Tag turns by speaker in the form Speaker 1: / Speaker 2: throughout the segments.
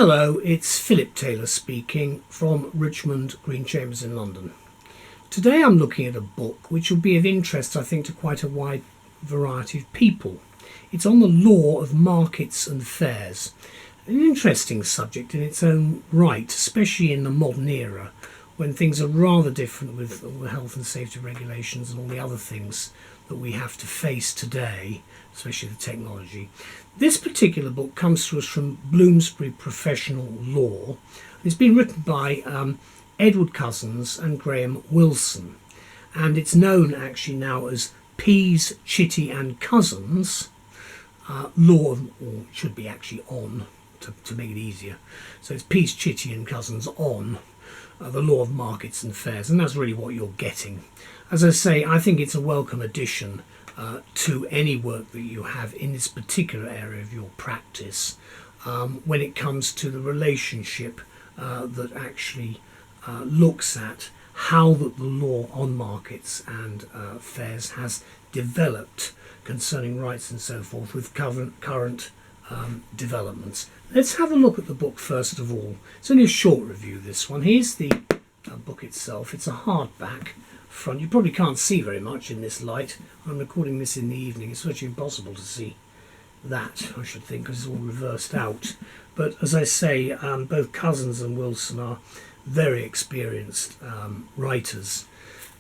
Speaker 1: Hello, it's Phillip Taylor speaking from Richmond, Green Chambers in London. Today I'm looking at a book which will be of interest, I think, to quite a wide variety of people. It's on the law of markets and fairs. An interesting subject in its own right, especially in the modern era, when things are rather different with all the health and safety regulations and all the other things that we have to face today, especially the technology. This particular book comes to us from Bloomsbury Professional Law. It's been written by Edward Cousins and Graham Wilson, and it's known actually now as Pease, Chitty and Cousins Law, or it should be actually on, to make it easier. So it's Pease, Chitty and Cousins on the law of markets and fairs, and that's really what you're getting. As I say, I think it's a welcome addition to any work that you have in this particular area of your practice when it comes to the relationship that actually looks at how that the law on markets and fairs has developed concerning rights and so forth with current developments. Let's have a look at the book first of all. It's only a short review, this one. Here's the book itself. It's a hardback front. You probably can't see very much in this light. I'm recording this in the evening. It's virtually impossible to see that, I should think, because it's all reversed out. But as I say, both Cousins and Wilson are very experienced writers.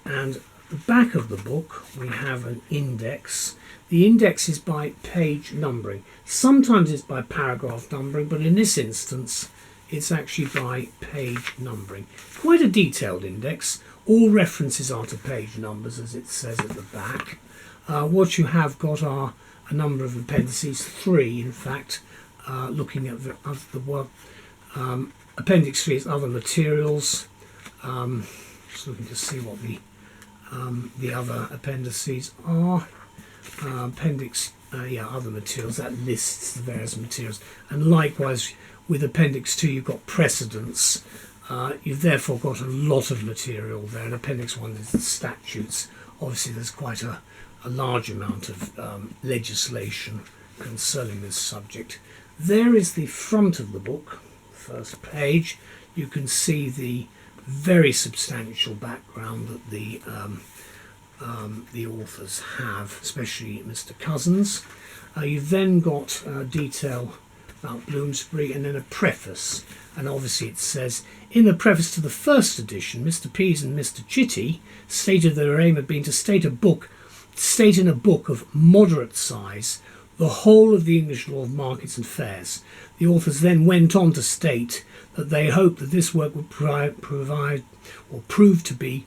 Speaker 1: And at the back of the book we have an index. The index is by page numbering. Sometimes it's by paragraph numbering, but in this instance it's actually by page numbering. Quite a detailed index. All references are to page numbers, as it says at the back. What you have got are a number of appendices, 3 in fact, looking at the work. Appendix 3 is other materials. Just looking to see what the other appendices are. Appendix, other materials, that lists the various materials. And likewise with Appendix 2 you've got precedents. You've therefore got a lot of material there. And Appendix 1 is the statutes. Obviously there's quite a large amount of legislation concerning this subject. There is the front of the book, first page. You can see the very substantial background that the authors have, especially Mr. Cousins. You've then got detail about Bloomsbury and then a preface, and obviously it says, in the preface to the first edition, Mr. Pease and Mr. Chitty stated their aim had been to state in a book of moderate size the whole of the English law of markets and fairs. The authors then went on to state that they hoped that this work would provide or prove to be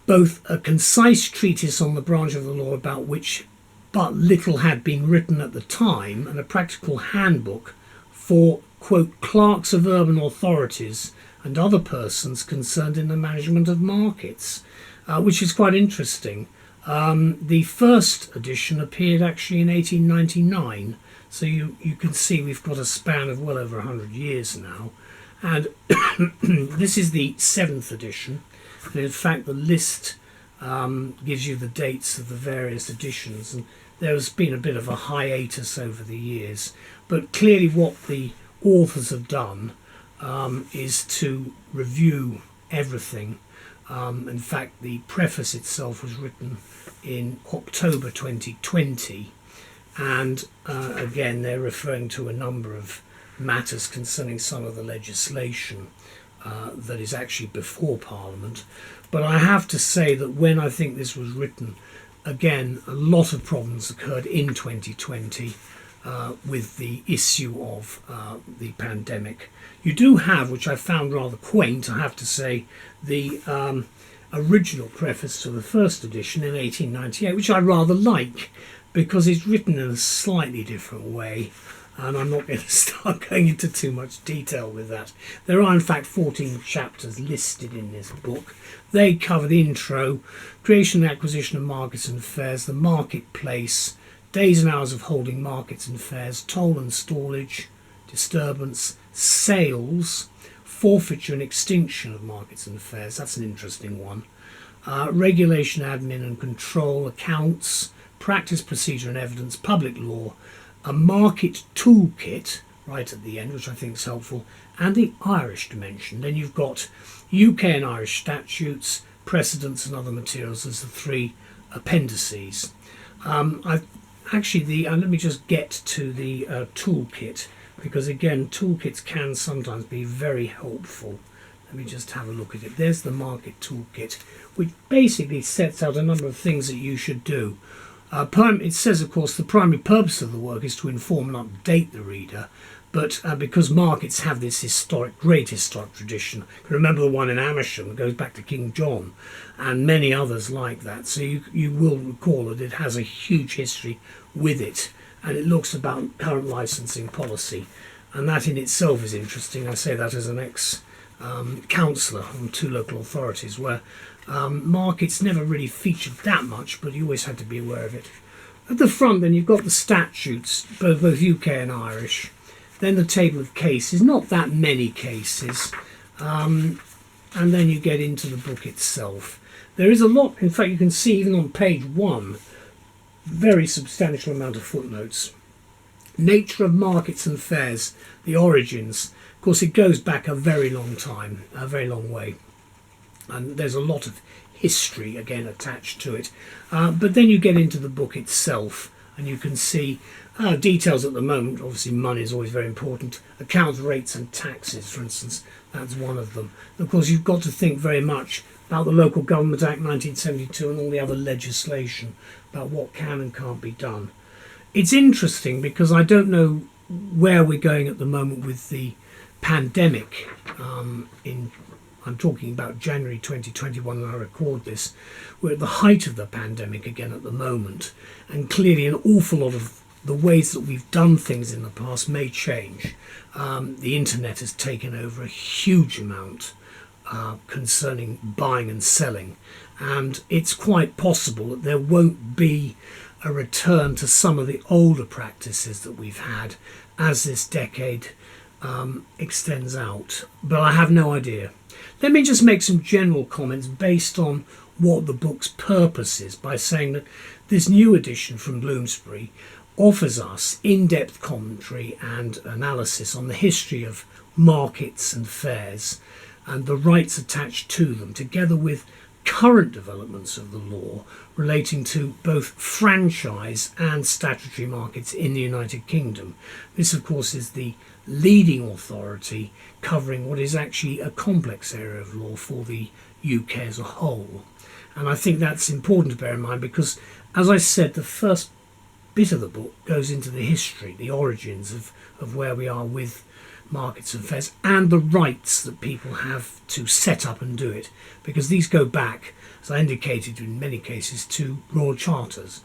Speaker 1: both a concise treatise on the branch of the law about which but little had been written at the time, and a practical handbook for, quote, clerks of urban authorities and other persons concerned in the management of markets, which is quite interesting. The first edition appeared actually in 1899, so you can see we've got a span of well over 100 years now. And this is the 7th edition, and in fact the list gives you the dates of the various editions, and there's been a bit of a hiatus over the years, but clearly what the authors have done is to review everything. In fact, the preface itself was written in October 2020, and again they're referring to a number of matters concerning some of the legislation that is actually before Parliament. But I have to say that when I think this was written, again, a lot of problems occurred in 2020 with the issue of the pandemic. You do have, which I found rather quaint, I have to say, the original preface to the first edition in 1898, which I rather like because it's written in a slightly different way, and I'm not going to start going into too much detail with that. There are in fact 14 chapters listed in this book. They cover the intro, creation and acquisition of markets and fairs, the marketplace, days and hours of holding markets and fairs, toll and stallage, disturbance, sales, forfeiture and extinction of markets and fairs. That's an interesting one. Regulation, admin and control, accounts, practice, procedure and evidence, public law, a market toolkit, right at the end, which I think is helpful, and the Irish dimension. Then you've got UK and Irish statutes, precedents and other materials as the three appendices. Let me just get to the toolkit, because again, toolkits can sometimes be very helpful. Let me just have a look at it. There's the market toolkit, which basically sets out a number of things that you should do. It says, of course, the primary purpose of the work is to inform and update the reader, but because markets have this great historic tradition, remember the one in Amersham that goes back to King John, and many others like that, so you will recall that it has a huge history with it, and it looks about current licensing policy, and that in itself is interesting. I say that as an councillor on two local authorities where markets never really featured that much, but you always had to be aware of it. At the front then you've got the statutes, both UK and Irish, then the table of cases, not that many cases, and then you get into the book itself. There is a lot, in fact you can see even on page 1, very substantial amount of footnotes. Nature of markets and fairs, the origins. Of course, it goes back a very long time, a very long way. And there's a lot of history, again, attached to it. But then you get into the book itself, and you can see details at the moment. Obviously, money is always very important. Account rates and taxes, for instance, that's one of them. And of course, you've got to think very much about the Local Government Act 1972 and all the other legislation about what can and can't be done. It's interesting because I don't know where we're going at the moment with the pandemic. I'm talking about January 2021 when I record this. We're at the height of the pandemic again at the moment, and clearly an awful lot of the ways that we've done things in the past may change. The internet has taken over a huge amount concerning buying and selling, and it's quite possible that there won't be a return to some of the older practices that we've had as this decade extends out, but I have no idea. Let me just make some general comments based on what the book's purpose is by saying that this new edition from Bloomsbury offers us in-depth commentary and analysis on the history of markets and fairs and the rights attached to them, together with current developments of the law relating to both franchise and statutory markets in the United Kingdom. This, of course, is the leading authority covering what is actually a complex area of law for the UK as a whole. And I think that's important to bear in mind because, as I said, the first bit of the book goes into the history, the origins of where we are with markets and fairs, and the rights that people have to set up and do it, because these go back, as I indicated in many cases, to royal charters.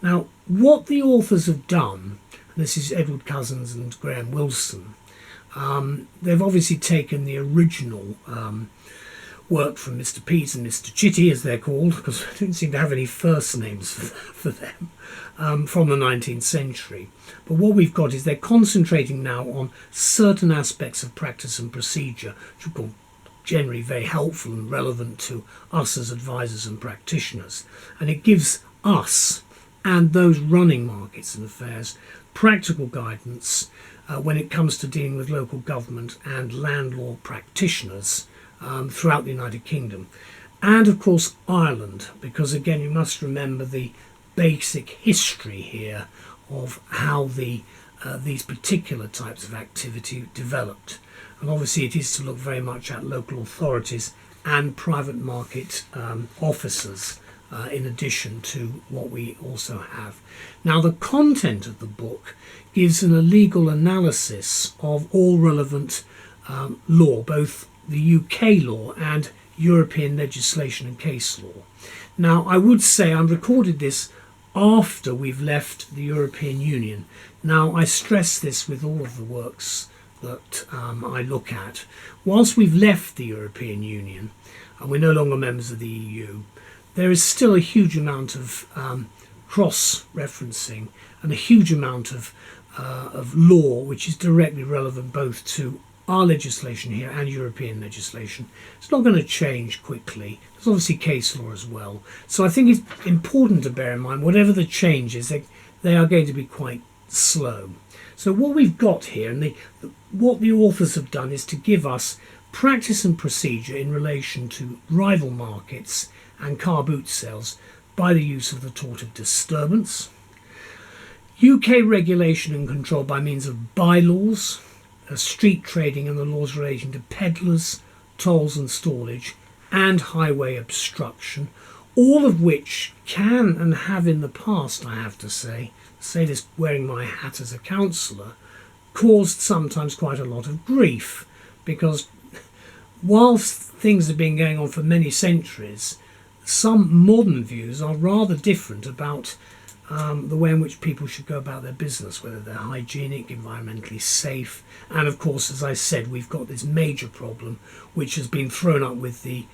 Speaker 1: Now, what the authors have done, and this is Edward Cousins and Graham Wilson, they've obviously taken the original work from Mr. Pease and Mr. Chitty, as they're called, because I don't seem to have any first names for them, from the 19th century. But what we've got is they're concentrating now on certain aspects of practice and procedure, which are generally very helpful and relevant to us as advisors and practitioners. And it gives us and those running markets and affairs practical guidance when it comes to dealing with local government and landlord practitioners throughout the United Kingdom. And of course Ireland, because again you must remember the basic history here of how these particular types of activity developed. And obviously it is to look very much at local authorities and private market officers in addition to what we also have. Now the content of the book gives a legal analysis of all relevant law, both the UK law and European legislation and case law. Now I would say I recorded this after we've left the European Union. Now I stress this with all of the works that I look at. Whilst we've left the European Union and we're no longer members of the EU, there is still a huge amount of cross-referencing and a huge amount of law which is directly relevant both to our legislation here and European legislation. It's not going to change quickly. There's obviously case law as well. So I think it's important to bear in mind whatever the change is, they are going to be quite slow. So what we've got here, and what the authors have done, is to give us practice and procedure in relation to rival markets and car boot sales by the use of the tort of disturbance, UK regulation and control by means of bylaws, street trading and the laws relating to peddlers, tolls and stallage, and highway obstruction, all of which can and have in the past, I have to say this wearing my hat as a counsellor, caused sometimes quite a lot of grief, because whilst things have been going on for many centuries, some modern views are rather different about the way in which people should go about their business, whether they're hygienic, environmentally safe, and of course, as I said, we've got this major problem which has been thrown up with the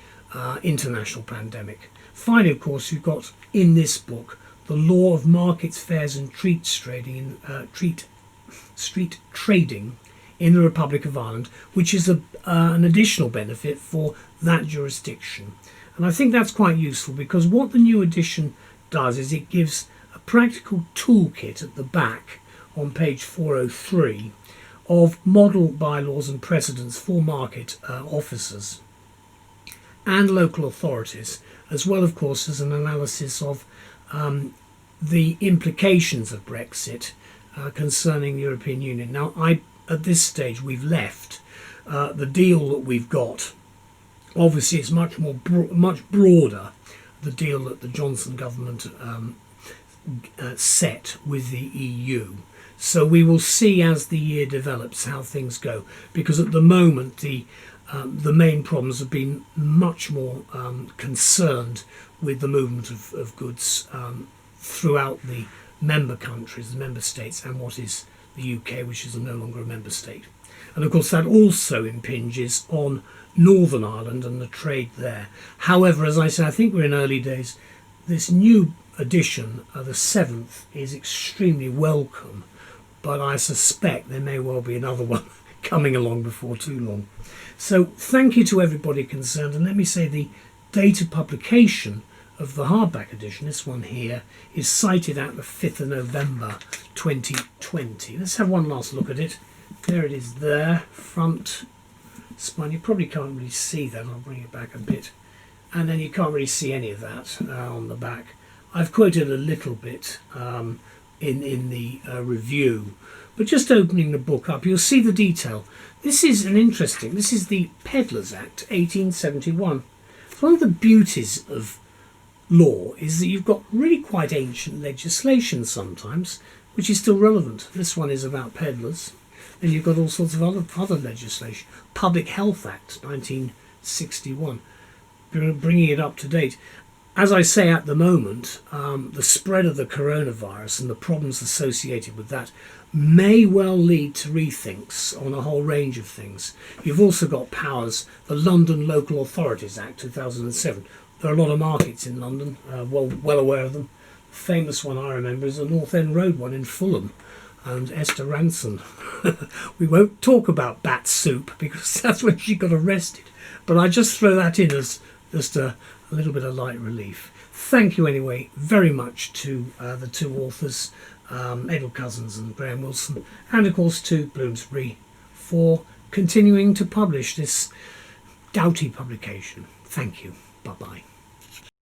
Speaker 1: international pandemic. Finally, of course, you've got in this book the law of markets, fairs and street trading in the Republic of Ireland, which is an additional benefit for that jurisdiction. And I think that's quite useful, because what the new edition does is it gives a practical toolkit at the back on page 403 of model bylaws and precedents for market officers and local authorities, as well, of course, as an analysis of the implications of Brexit concerning the European Union. Now, at this stage, we've left the deal that we've got. Obviously, it's much broader, the deal that the Johnson government set with the EU. So we will see as the year develops how things go, because at the moment the main problems have been much more concerned with the movement of goods throughout the member countries, the member states, and what is the UK, which is no longer a member state. And of course that also impinges on Northern Ireland and the trade there. However, as I say, I think we're in early days. This new edition, the 7th, is extremely welcome, but I suspect there may well be another one coming along before too long. So thank you to everybody concerned, and let me say the date of publication of the hardback edition, this one here, is cited at the 5th of November 2020. Let's have one last look at it. There it is there, front spine. You probably can't really see that. I'll bring it back a bit. And then you can't really see any of that on the back. I've quoted a little bit in the review, but just opening the book up, you'll see the detail. This is this is the Peddlers Act 1871. One of the beauties of law is that you've got really quite ancient legislation sometimes, which is still relevant. This one is about peddlers. Then you've got all sorts of other legislation. Public Health Act 1961, bringing it up to date. As I say, at the moment, the spread of the coronavirus and the problems associated with that may well lead to rethinks on a whole range of things. You've also got powers, the London Local Authorities Act 2007. There are a lot of markets in London, well aware of them. The famous one I remember is the North End Road one in Fulham, and Esther Ranson. We won't talk about bat soup because that's when she got arrested, but I just throw that in as just a little bit of light relief. Thank you anyway very much to the two authors, Chitty Cousins and Graham Wilson, and of course to Bloomsbury for continuing to publish this doughty publication. Thank you. Bye-bye.